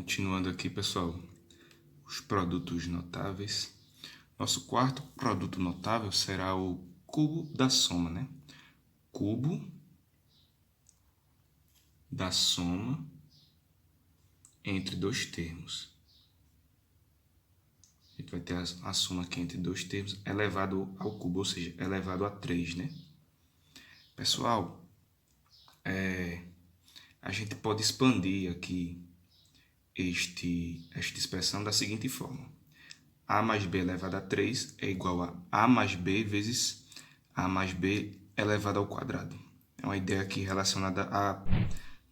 Continuando aqui, pessoal, os produtos notáveis. Nosso quarto produto notável será o cubo da soma, né? Cubo da soma entre dois termos. A gente vai ter a soma aqui entre dois termos elevado ao cubo, ou seja, elevado a 3, né? Pessoal, a gente pode expandir aqui esta expressão da seguinte forma. A mais b elevado a 3 é igual a A mais b vezes A mais b elevado ao quadrado. É uma ideia aqui relacionada a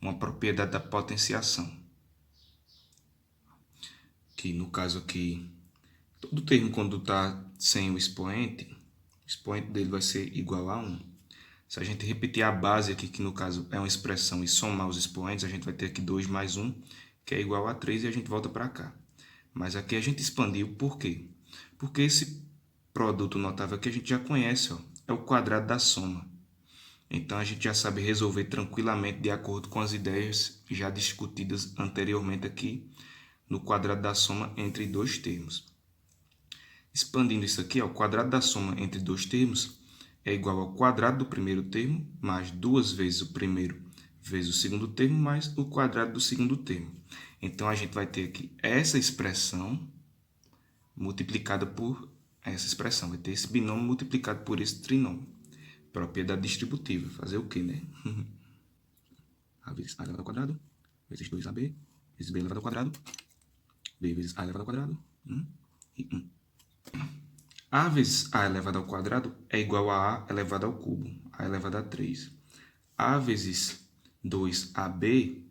uma propriedade da potenciação. Que no caso aqui, todo termo quando está sem o expoente dele vai ser igual a 1. Se a gente repetir a base aqui, que no caso é uma expressão, e somar os expoentes, a gente vai ter aqui 2 mais 1, que é igual a 3, e a gente volta para cá. Mas aqui a gente expandiu, por quê? Porque esse produto notável que a gente já conhece, ó, é o quadrado da soma. Então a gente já sabe resolver tranquilamente de acordo com as ideias já discutidas anteriormente aqui no quadrado da soma entre dois termos. Expandindo isso aqui, ó, o quadrado da soma entre dois termos é igual ao quadrado do primeiro termo mais 2 vezes o primeiro vezes o segundo termo mais o quadrado do segundo termo. Então a gente vai ter aqui essa expressão multiplicada por essa expressão. Vai ter esse binômio multiplicado por esse trinômio. Propriedade distributiva. Fazer o quê, né? A vezes A elevado ao quadrado, vezes 2AB, vezes B elevado ao quadrado, B vezes A elevado ao quadrado, 1 e 1. A vezes A elevado ao quadrado é igual a A elevado ao cubo, A elevado a 3. A vezes 2AB,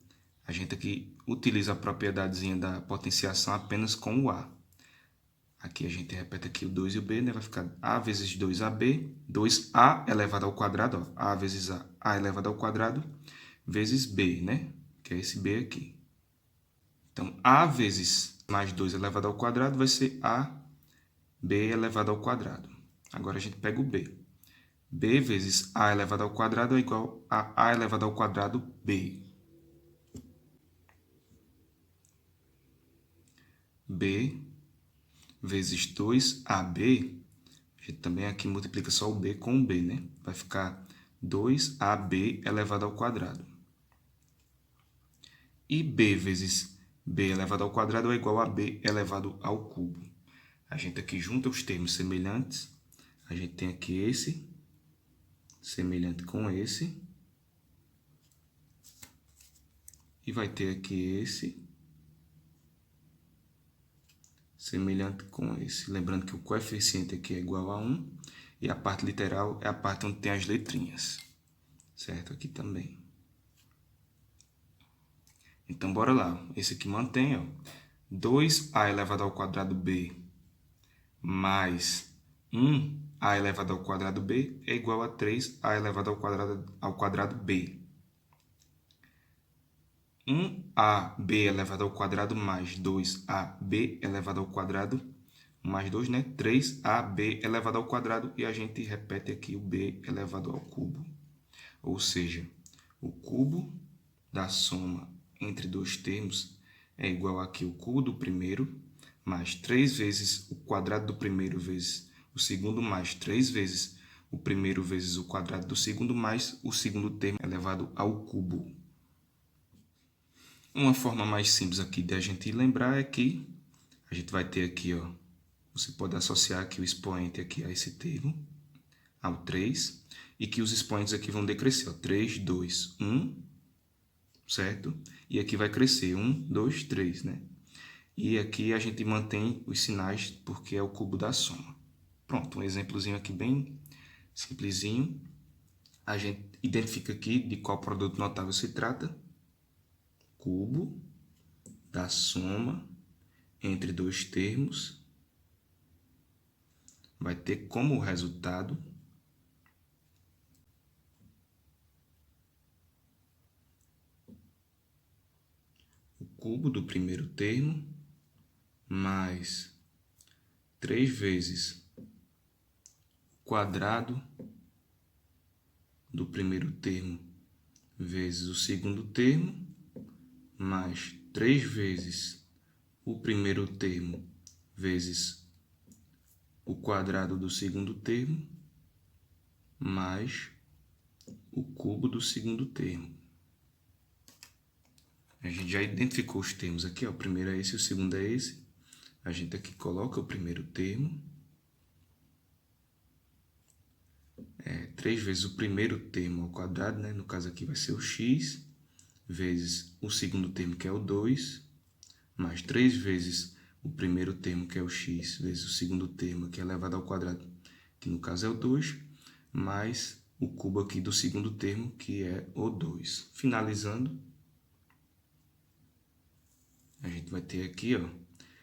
a gente aqui utiliza a propriedadezinha da potenciação apenas com o A. Aqui a gente repete aqui o 2 e o B, né? Vai ficar A vezes 2AB, 2A elevado ao quadrado, ó, A vezes A elevado ao quadrado, vezes B, né? Que é esse B aqui. Então, A vezes mais 2 elevado ao quadrado vai ser AB elevado ao quadrado. Agora a gente pega o B. B vezes A elevado ao quadrado é igual a A elevado ao quadrado B. B vezes 2AB, a gente também aqui multiplica só o B com o B, né? Vai ficar 2AB elevado ao quadrado. E B vezes B elevado ao quadrado é igual a B elevado ao cubo. A gente aqui junta os termos semelhantes. A gente tem aqui esse, semelhante com esse. E vai ter aqui esse, semelhante com esse. Lembrando que o coeficiente aqui é igual a 1. E a parte literal é a parte onde tem as letrinhas. Certo? Aqui também. Então, bora lá. Esse aqui mantém, ó. 2A elevado ao quadrado B mais 1A elevado ao quadrado B é igual a 3A elevado ao quadrado B. 1AB elevado ao quadrado mais 2AB elevado ao quadrado mais 2, né? 3AB elevado ao quadrado e a gente repete aqui o B elevado ao cubo. Ou seja, o cubo da soma entre dois termos é igual aqui o cubo do primeiro mais 3 vezes o quadrado do primeiro vezes o segundo mais 3 vezes o primeiro vezes o quadrado do segundo mais o segundo termo elevado ao cubo. Uma forma mais simples aqui de a gente lembrar é que a gente vai ter aqui, ó, você pode associar aqui o expoente aqui a esse termo, ao 3, e que os expoentes aqui vão decrescer, ó, 3, 2, 1, certo? E aqui vai crescer 1, 2, 3, né? E aqui a gente mantém os sinais porque é o cubo da soma. Pronto, um exemplozinho aqui bem simplesinho. A gente identifica aqui de qual produto notável se trata. Cubo da soma entre dois termos vai ter como resultado o cubo do primeiro termo mais 3 vezes o quadrado do primeiro termo vezes o segundo termo mais 3 vezes o primeiro termo vezes o quadrado do segundo termo mais o cubo do segundo termo. A gente já identificou os termos aqui, ó. O primeiro é esse, o segundo é esse. A gente aqui coloca o primeiro termo. 3 vezes o primeiro termo ao quadrado, né? No caso aqui vai ser o x, vezes o segundo termo, que é o 2, mais 3 vezes o primeiro termo, que é o x, vezes o segundo termo, que é elevado ao quadrado, que no caso é o 2, mais o cubo aqui do segundo termo, que é o 2. Finalizando, a gente vai ter aqui, ó,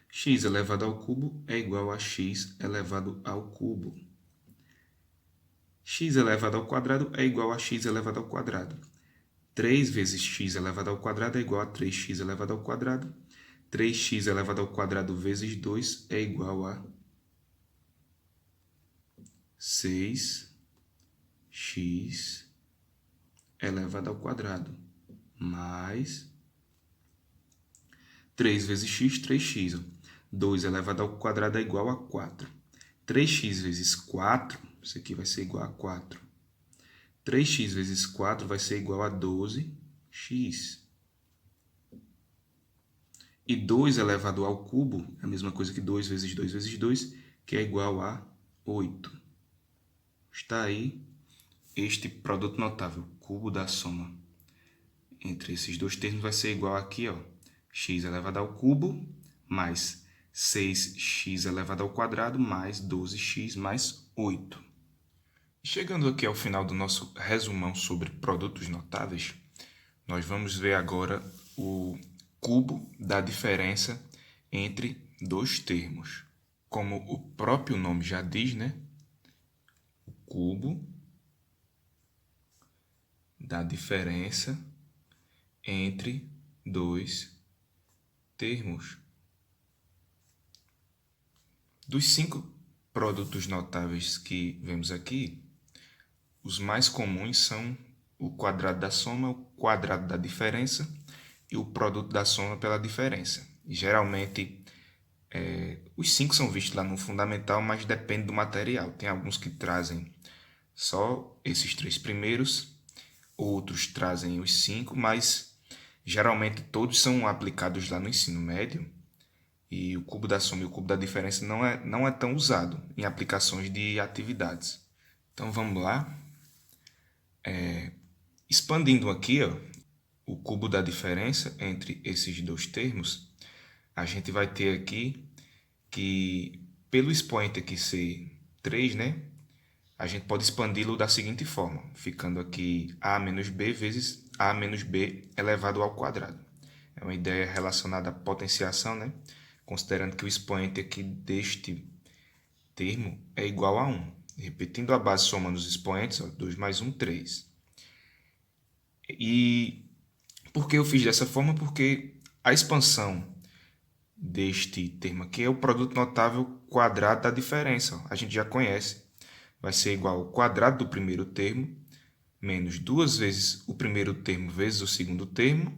x elevado ao cubo é igual a x elevado ao cubo. X elevado ao quadrado é igual a x elevado ao quadrado. 3 vezes x elevado ao quadrado é igual a 3x elevado ao quadrado. 3x elevado ao quadrado vezes 2 é igual a 6x elevado ao quadrado, mais 3 vezes x, 3x. 2 elevado ao quadrado é igual a 4. 3x vezes 4, isso aqui vai ser igual a 4. 3x vezes 4 vai ser igual a 12x. E 2 elevado ao cubo é a mesma coisa que 2 vezes 2 vezes 2, que é igual a 8. Está aí este produto notável, cubo da soma entre esses dois termos vai ser igual aqui, ó, x elevado ao cubo mais 6x elevado ao quadrado mais 12x mais 8. Chegando aqui ao final do nosso resumão sobre produtos notáveis, nós vamos ver agora o cubo da diferença entre dois termos. Como o próprio nome já diz, né? O cubo da diferença entre dois termos. Dos 5 produtos notáveis que vemos aqui, os mais comuns são o quadrado da soma, o quadrado da diferença e o produto da soma pela diferença. E, geralmente, os 5 são vistos lá no fundamental, mas depende do material. Tem alguns que trazem só esses 3 primeiros, outros trazem os 5, mas geralmente todos são aplicados lá no ensino médio. E o cubo da soma e o cubo da diferença não é tão usado em aplicações de atividades. Então vamos lá. Expandindo aqui, ó, o cubo da diferença entre esses dois termos, a gente vai ter aqui que, pelo expoente aqui ser 3, né, a gente pode expandi-lo da seguinte forma, ficando aqui a menos b vezes a menos b elevado ao quadrado. É uma ideia relacionada à potenciação, né, considerando que o expoente aqui deste termo é igual a 1. Repetindo a base, somando os expoentes, ó, 2 mais 1, 3. E por que eu fiz dessa forma? Porque a expansão deste termo aqui é o produto notável quadrado da diferença. A gente já conhece. Vai ser igual ao quadrado do primeiro termo, menos 2 vezes o primeiro termo vezes o segundo termo,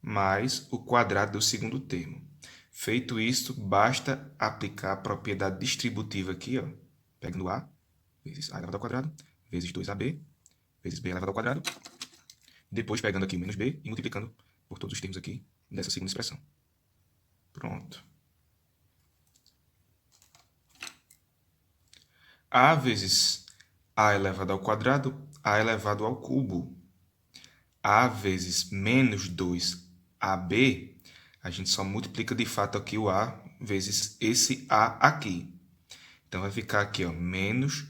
mais o quadrado do segundo termo. Feito isto, basta aplicar a propriedade distributiva aqui, ó, pegando a vezes a elevado ao quadrado, vezes 2ab, vezes b elevado ao quadrado, depois pegando aqui o menos b e multiplicando por todos os termos aqui dessa segunda expressão. Pronto. A vezes a elevado ao quadrado, a elevado ao cubo. A vezes menos 2ab, a gente só multiplica de fato aqui o a vezes esse a aqui. Então vai ficar aqui, ó, menos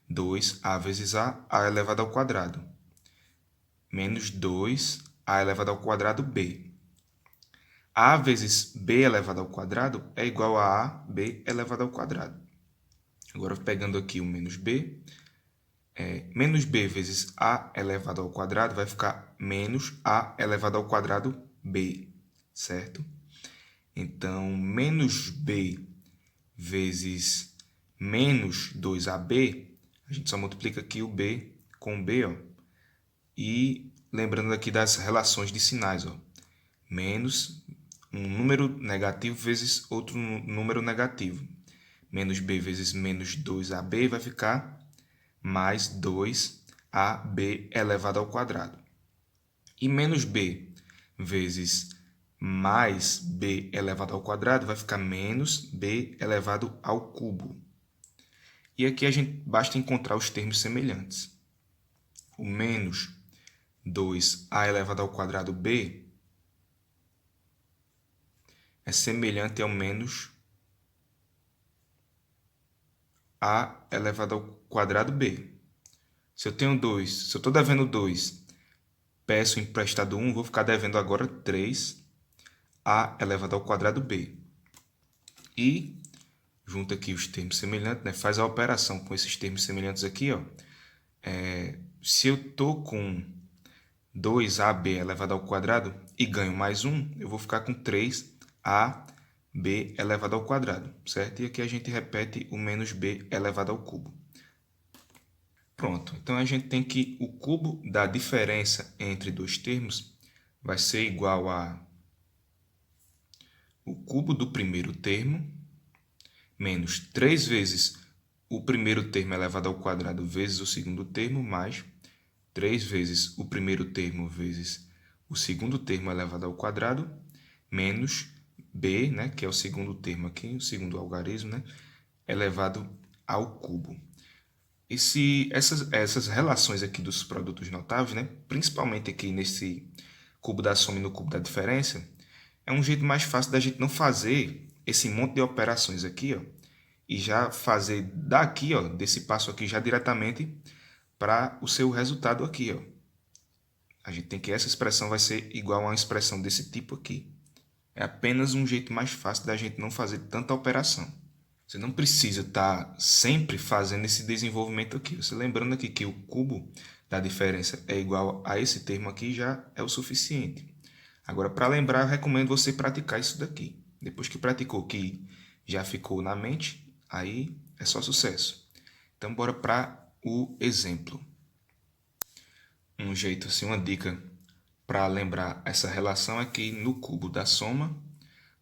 2a vezes a elevado ao quadrado. Menos 2a elevado ao quadrado b. A vezes b elevado ao quadrado é igual a b elevado ao quadrado. Agora, pegando aqui o menos b, menos b vezes a elevado ao quadrado vai ficar menos a elevado ao quadrado b, certo? Então, menos b vezes menos 2ab, a gente só multiplica aqui o b com o b, ó. E lembrando aqui das relações de sinais, ó. Menos um número negativo vezes outro número negativo. Menos b vezes menos 2ab vai ficar mais 2ab elevado ao quadrado. E menos b vezes mais b elevado ao quadrado vai ficar menos b elevado ao cubo. E aqui basta encontrar os termos semelhantes. O menos 2a elevado ao quadrado b é semelhante ao menos a elevado ao quadrado b. Se eu estou devendo 2, peço emprestado 1, vou ficar devendo agora 3a elevado ao quadrado b. E junta aqui os termos semelhantes, né? Faz a operação com esses termos semelhantes aqui, ó. Se eu estou com 2ab elevado ao quadrado e ganho mais 1, eu vou ficar com 3ab elevado ao quadrado, certo? E aqui a gente repete o menos b elevado ao cubo. Pronto, então a gente tem que o cubo da diferença entre dois termos vai ser igual a o cubo do primeiro termo menos 3 vezes o primeiro termo elevado ao quadrado vezes o segundo termo, mais 3 vezes o primeiro termo vezes o segundo termo elevado ao quadrado, menos b, né, que é o segundo termo aqui, o segundo algarismo, né, elevado ao cubo. Essas relações aqui dos produtos notáveis, né, principalmente aqui nesse cubo da soma e no cubo da diferença, é um jeito mais fácil da gente não fazer esse monte de operações aqui, ó, e já fazer daqui, ó, desse passo aqui já diretamente para o seu resultado aqui, ó. A gente tem que essa expressão vai ser igual a uma expressão desse tipo aqui. É apenas um jeito mais fácil da gente não fazer tanta operação. Você não precisa estar sempre fazendo esse desenvolvimento aqui. Você lembrando aqui que o cubo da diferença é igual a esse termo aqui já é o suficiente. Agora, para lembrar, eu recomendo você praticar isso daqui. Depois que praticou, que já ficou na mente, aí é só sucesso. Então, bora para o exemplo. Um jeito, assim, uma dica para lembrar essa relação é que no cubo da soma,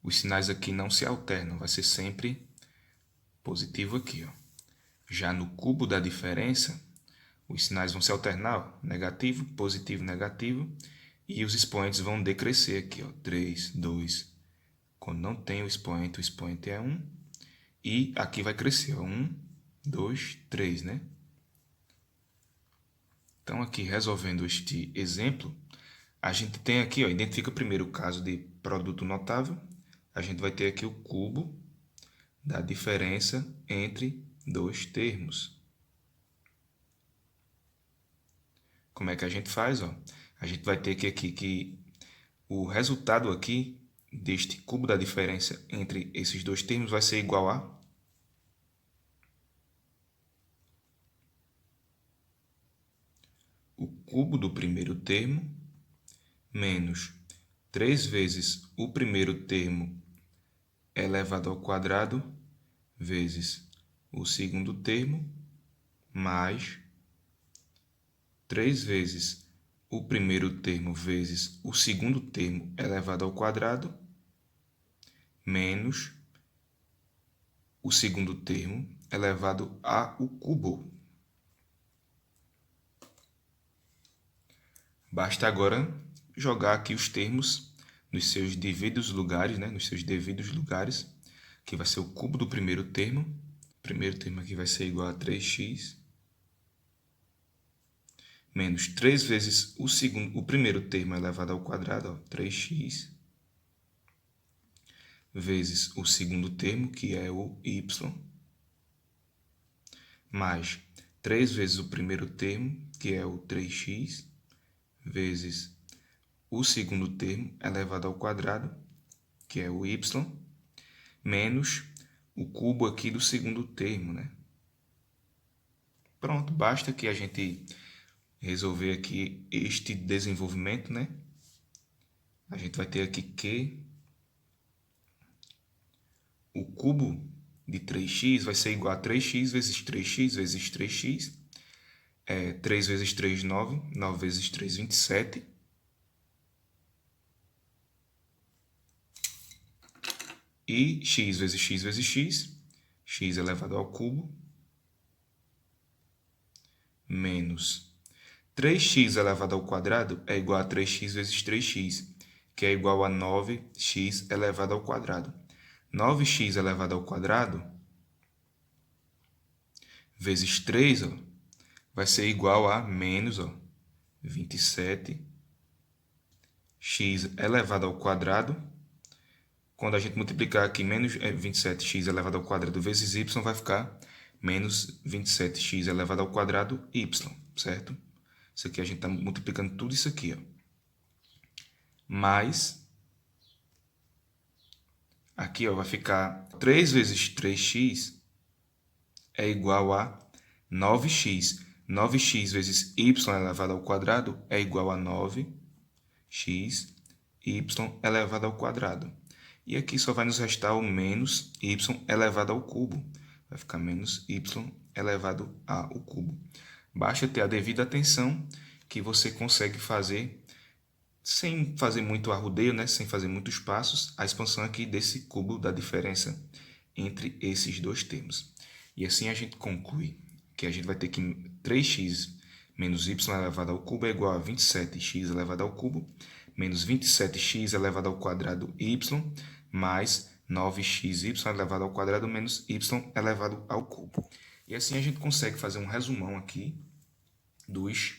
os sinais aqui não se alternam. Vai ser sempre positivo aqui, ó. Já no cubo da diferença, os sinais vão se alternar, ó, negativo, positivo, negativo, e os expoentes vão decrescer aqui, ó, 3, 2. Quando não tem o expoente é 1, e aqui vai crescer, ó, 1, 2, 3, né? Então, aqui, resolvendo este exemplo, a gente tem aqui, ó, identifica primeiro o caso de produto notável, a gente vai ter aqui o cubo da diferença entre dois termos. Como é que a gente faz? Ó? A gente vai ter aqui que o resultado aqui deste cubo da diferença entre esses dois termos vai ser igual a o cubo do primeiro termo menos 3 vezes o primeiro termo elevado ao quadrado vezes o segundo termo mais 3 vezes o primeiro termo vezes o segundo termo elevado ao quadrado menos o segundo termo elevado ao cubo. Basta agora jogar aqui os termos nos seus devidos lugares, né? Nos seus devidos lugares, que vai ser o cubo do primeiro termo. O primeiro termo aqui vai ser igual a 3x menos 3 vezes o primeiro termo elevado ao quadrado, ó, 3x, vezes o segundo termo, que é o y, mais 3 vezes o primeiro termo, que é o 3x, vezes o segundo termo elevado ao quadrado, que é o y, menos o cubo aqui do segundo termo, né? Pronto, basta que a gente resolver aqui este desenvolvimento, né? A gente vai ter aqui que o cubo de 3x vai ser igual a 3x vezes 3x vezes 3x. 3 vezes 3, 9. 9 vezes 3, 27. E x vezes x vezes x, x elevado ao cubo, menos 3x elevado ao quadrado é igual a 3x vezes 3x, que é igual a 9x elevado ao quadrado. 9x elevado ao quadrado vezes 3, ó, vai ser igual a menos 27x elevado ao quadrado. Quando a gente multiplicar aqui menos 27x elevado ao quadrado vezes y, vai ficar menos 27x elevado ao quadrado y, certo? Isso aqui a gente está multiplicando tudo isso aqui, ó. Mais, aqui ó, vai ficar 3 vezes 3x é igual a 9x. 9x vezes y elevado ao quadrado é igual a 9x y elevado ao quadrado. E aqui só vai nos restar o menos y elevado ao cubo. Vai ficar menos y elevado ao cubo. Basta ter a devida atenção que você consegue fazer, sem fazer muito arrudeio, né? Sem fazer muitos passos, a expansão aqui desse cubo da diferença entre esses dois termos. E assim a gente conclui que a gente vai ter que 3x menos y elevado ao cubo é igual a 27x elevado ao cubo, menos 27x elevado ao quadrado y, mais 9xy elevado ao quadrado menos y elevado ao cubo. E assim a gente consegue fazer um resumão aqui dos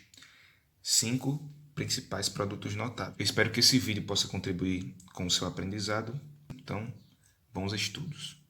5 principais produtos notáveis. Eu espero que esse vídeo possa contribuir com o seu aprendizado. Então, bons estudos!